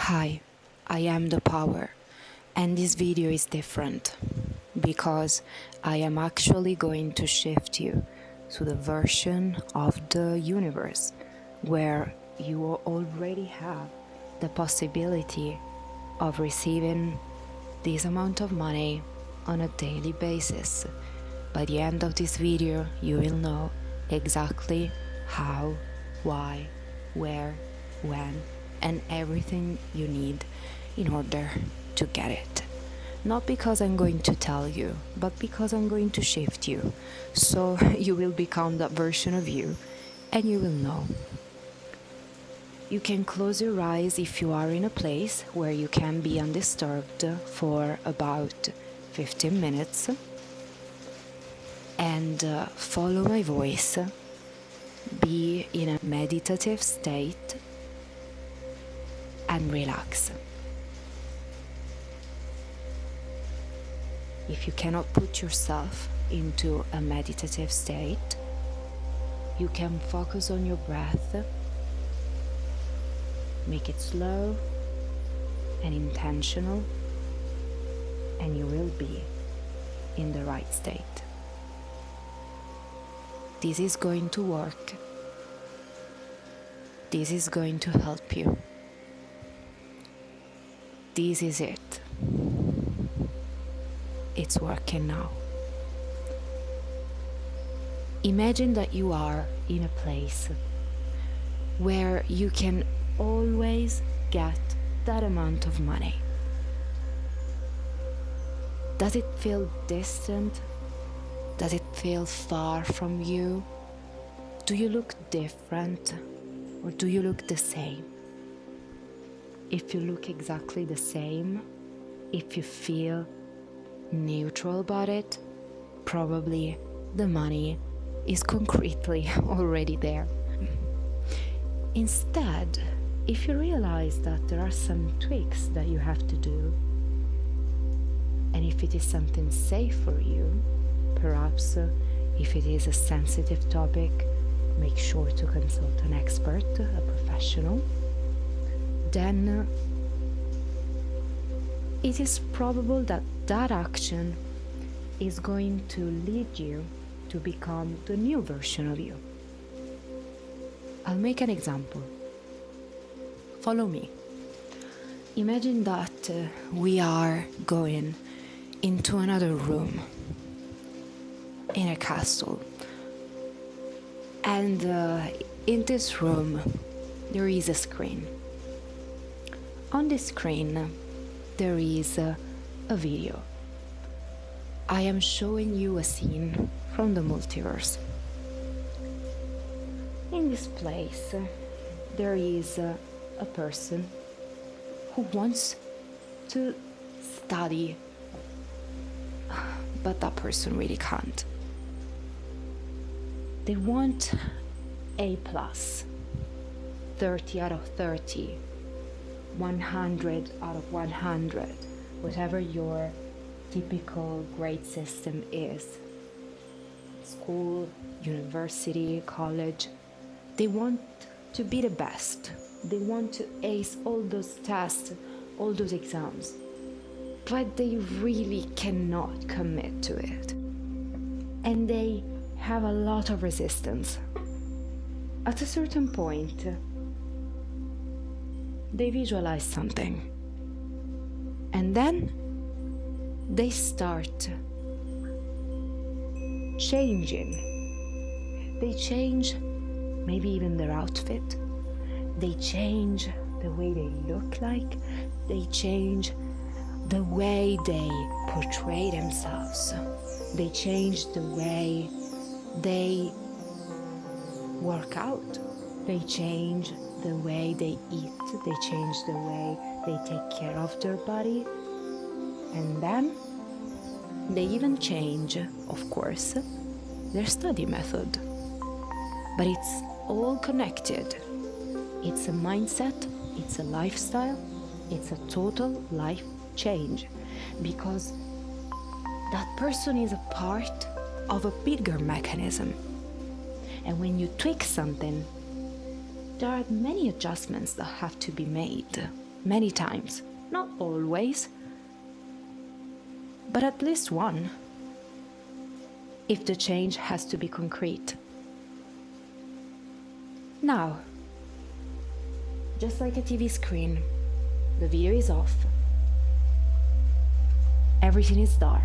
Hi, I am the power, and this video is different because I am actually going to shift you to the version of the universe where you already have the possibility of receiving this amount of money on a daily basis. By the end of this video, you will know exactly how, why, where, when, and everything you need in order to get it. Not because I'm going to tell you, but because I'm going to shift you. So you will become that version of you and you will know. You can close your eyes if you are in a place where you can be undisturbed for about 15 minutes and follow my voice. Be in a meditative state and relax. If you cannot put yourself into a meditative state, you can focus on your breath. Make it slow and intentional, and you will be in the right state. This is going to work. This is going to help you. This is it. It's working now. Imagine that you are in a place where you can always get that amount of money. Does it feel distant? Does it feel far from you? Do you look different or do you look the same? If you look exactly the same, if you feel neutral about it, probably the money is concretely already there. Instead, if you realize that there are some tweaks that you have to do, and if it is something safe for you, perhaps if it is a sensitive topic, make sure to consult an expert, a professional. Then it is probable that that action is going to lead you to become the new version of you. I'll make an example. Follow me. Imagine that we are going into another room in a castle. And in this room, there is a screen. On this screen, there is a video. I am showing you a scene from the multiverse. In this place, there is a person who wants to study, but that person really can't. They want A+, 30 out of 30, 100 out of 100, whatever your typical grade system is. School, university, college. They want to be the best. They want to ace all those tests, all those exams. But they really cannot commit to it. And they have a lot of resistance. At a certain point, they visualize something. And then they start changing. They change maybe even their outfit. They change the way they look like. They change the way they portray themselves. They change the way they work out. They change the way they eat. They change the way they take care of their body. And then they even change, of course, their study method. But it's all connected. It's a mindset, it's a lifestyle, it's a total life change. Because that person is a part of a bigger mechanism. And when you tweak something, there are many adjustments that have to be made. many times, not always, but at least one, if the change has to be concrete. Now, just like a TV screen, the video is off, everything is dark,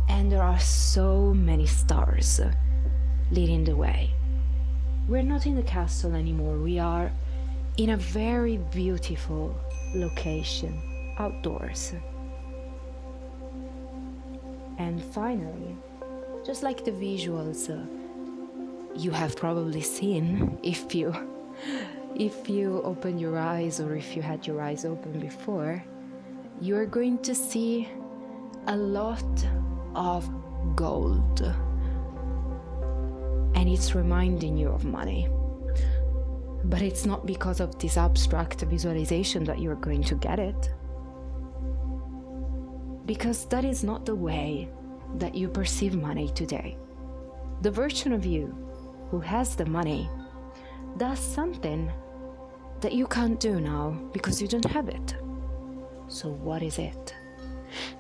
and there are so many stars leading the way. We're not in the castle anymore, we are in a very beautiful location, outdoors. And finally, just like the visuals you have probably seen if you open your eyes, or if you had your eyes open before, you're going to see a lot of gold. And it's reminding you of money. But it's not because of this abstract visualization that you're going to get it. Because that is not the way that you perceive money today. The version of you who has the money does something that you can't do now because you don't have it. So what is it?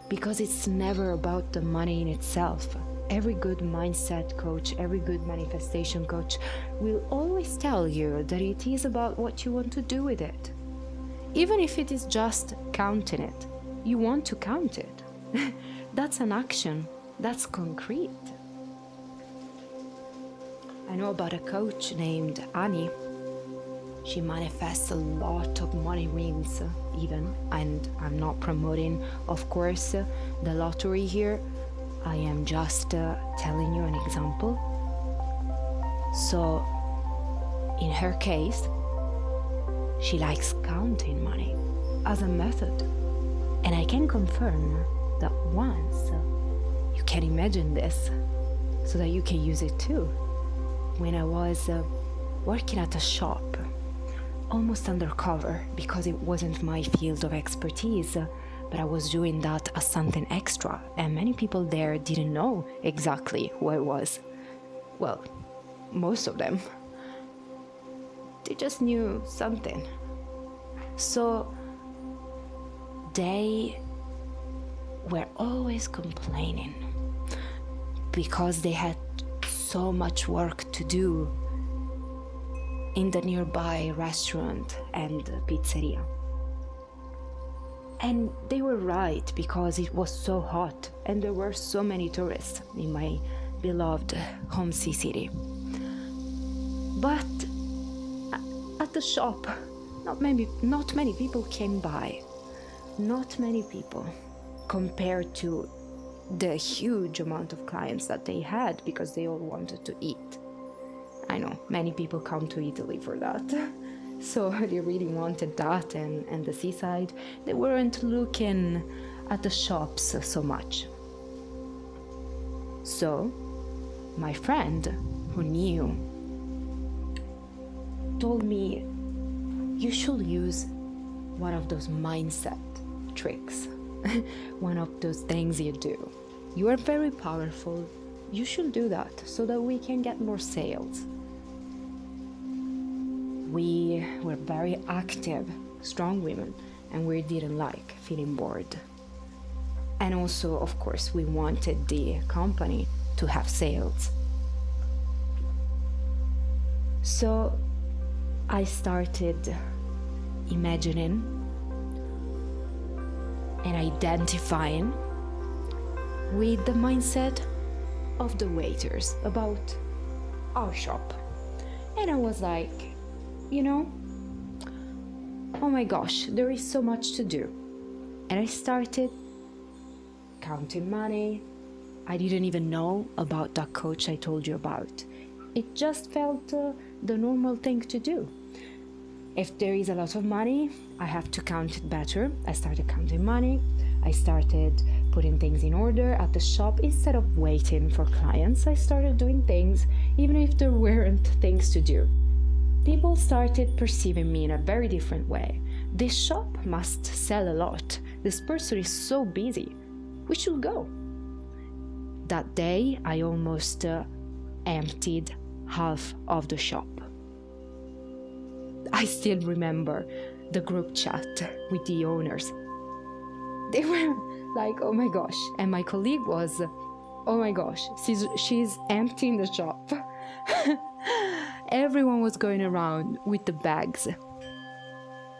Because it's never about the money in itself. Every good mindset coach, every good manifestation coach will always tell you that it is about what you want to do with it. Even if it is just counting it, you want to count it. That's an action, that's concrete. I know about a coach named Annie. She manifests a lot of money wins even, and I'm not promoting, of course, the lottery here. I am just telling you an example. So, in her case, she likes counting money as a method. And I can confirm that once you can imagine this so that you can use it too. When I was working at a shop, almost undercover because it wasn't my field of expertise, but I was doing that as something extra, and many people there didn't know exactly who I was. Well, most of them. They just knew something. So they were always complaining because they had so much work to do in the nearby restaurant and pizzeria. And they were right, because it was so hot and there were so many tourists in my beloved Homsi city. But at the shop, not many people came by. Not many people, compared to the huge amount of clients that they had, because they all wanted to eat. I know, many people come to Italy for that. So they really wanted that and the seaside. They weren't looking at the shops so much. So my friend, who knew, told me, you should use one of those mindset tricks. One of those things you do. You are very powerful. You should do that so that we can get more sales. We were very active, strong women, and we didn't like feeling bored. And also, of course, we wanted the company to have sales. So I started imagining and identifying with the mindset of the waiters about our shop. And I was like, oh my gosh, there is so much to do. And I started counting money. I didn't even know about that coach I told you about. It just felt the normal thing to do. If there is a lot of money, I have to count it better. I started counting money. I started putting things in order at the shop. Instead of waiting for clients, I started doing things even if there weren't things to do. People started perceiving me in a very different way. This shop must sell a lot. This person is so busy. We should go. That day, I almost emptied half of the shop. I still remember the group chat with the owners. They were like, oh my gosh. And my colleague was, oh my gosh, she's emptying the shop. Everyone was going around with the bags.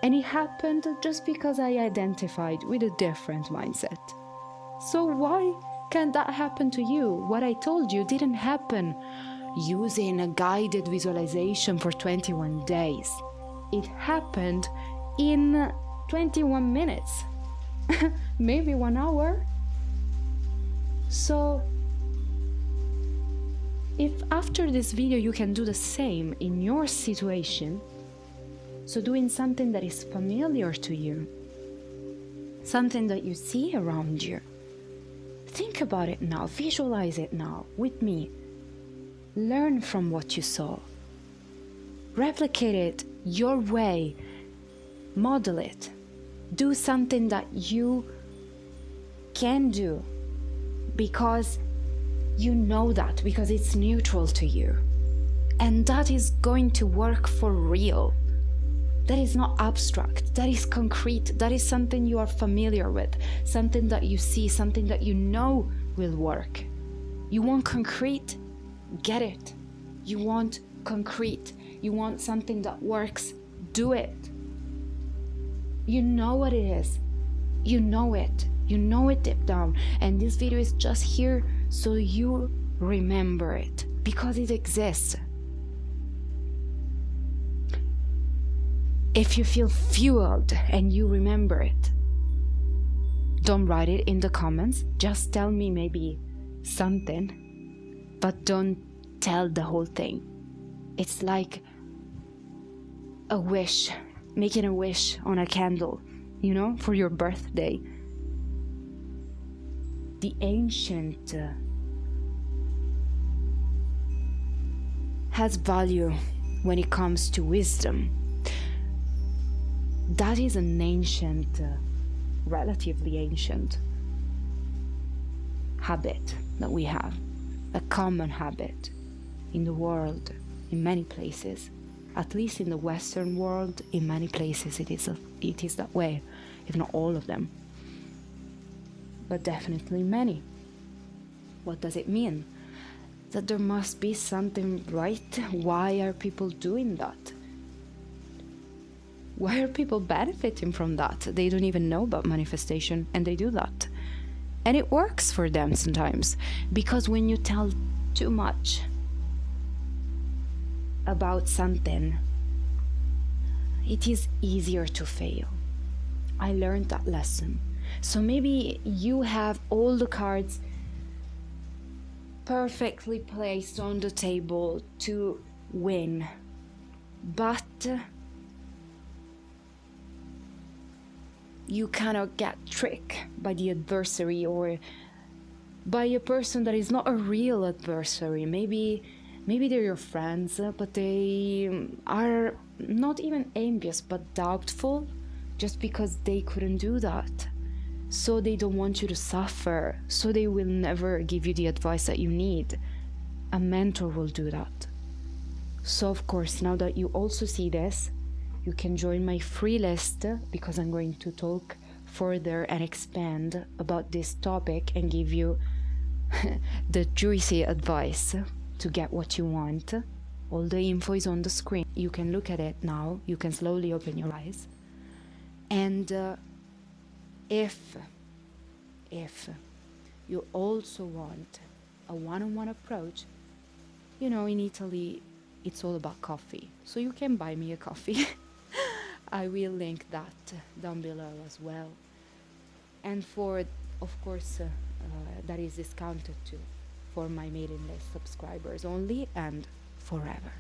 And it happened just because I identified with a different mindset. So why can't that happen to you? What I told you didn't happen using a guided visualization for 21 days. It happened in 21 minutes, maybe 1 hour. So if after this video you can do the same in your situation, so doing something that is familiar to you, something that you see around you, think about it now, visualize it now with me. Learn from what you saw. Replicate it your way. Model it. Do something that you can do because you know that, because it's neutral to you. And that is going to work for real. That is not abstract. That is concrete. That is something you are familiar with, something that you see, something that you know will work. You want concrete? Get it. You want concrete. You want something that works? Do it. You know what it is. You know it. You know it deep down. And this video is just here so you remember it, because it exists. If you feel fueled and you remember it, don't write it in the comments. Just tell me maybe something, but don't tell the whole thing. It's like a wish, making a wish on a candle, you know, for your birthday. The ancient has value when it comes to wisdom. That is an ancient, relatively ancient habit that we have, a common habit in the world, in many places. At least in the Western world, in many places it is that way, if not all of them. But definitely many. What does it mean? That there must be something right. Why are people doing that? Why are people benefiting from that? They don't even know about manifestation and they do that. And it works for them sometimes, because when you tell too much about something, it is easier to fail. I learned that lesson. So maybe you have all the cards perfectly placed on the table to win, but you cannot get tricked by the adversary or by a person that is not a real adversary. Maybe they're your friends, but they are not even envious but doubtful just because they couldn't do that. So they don't want you to suffer, so they will never give you the advice that you need. A mentor will do that. So of course, now that you also see this, you can join my free list, because I'm going to talk further and expand about this topic and give you the juicy advice to get what you want. All the info is on the screen. You can look at it now. You can slowly open your eyes. And if you also want a one-on-one approach, you know, in Italy, it's all about coffee. So you can buy me a coffee. I will link that down below as well. And for, of course, that is discounted too, for my mailing list subscribers only and forever.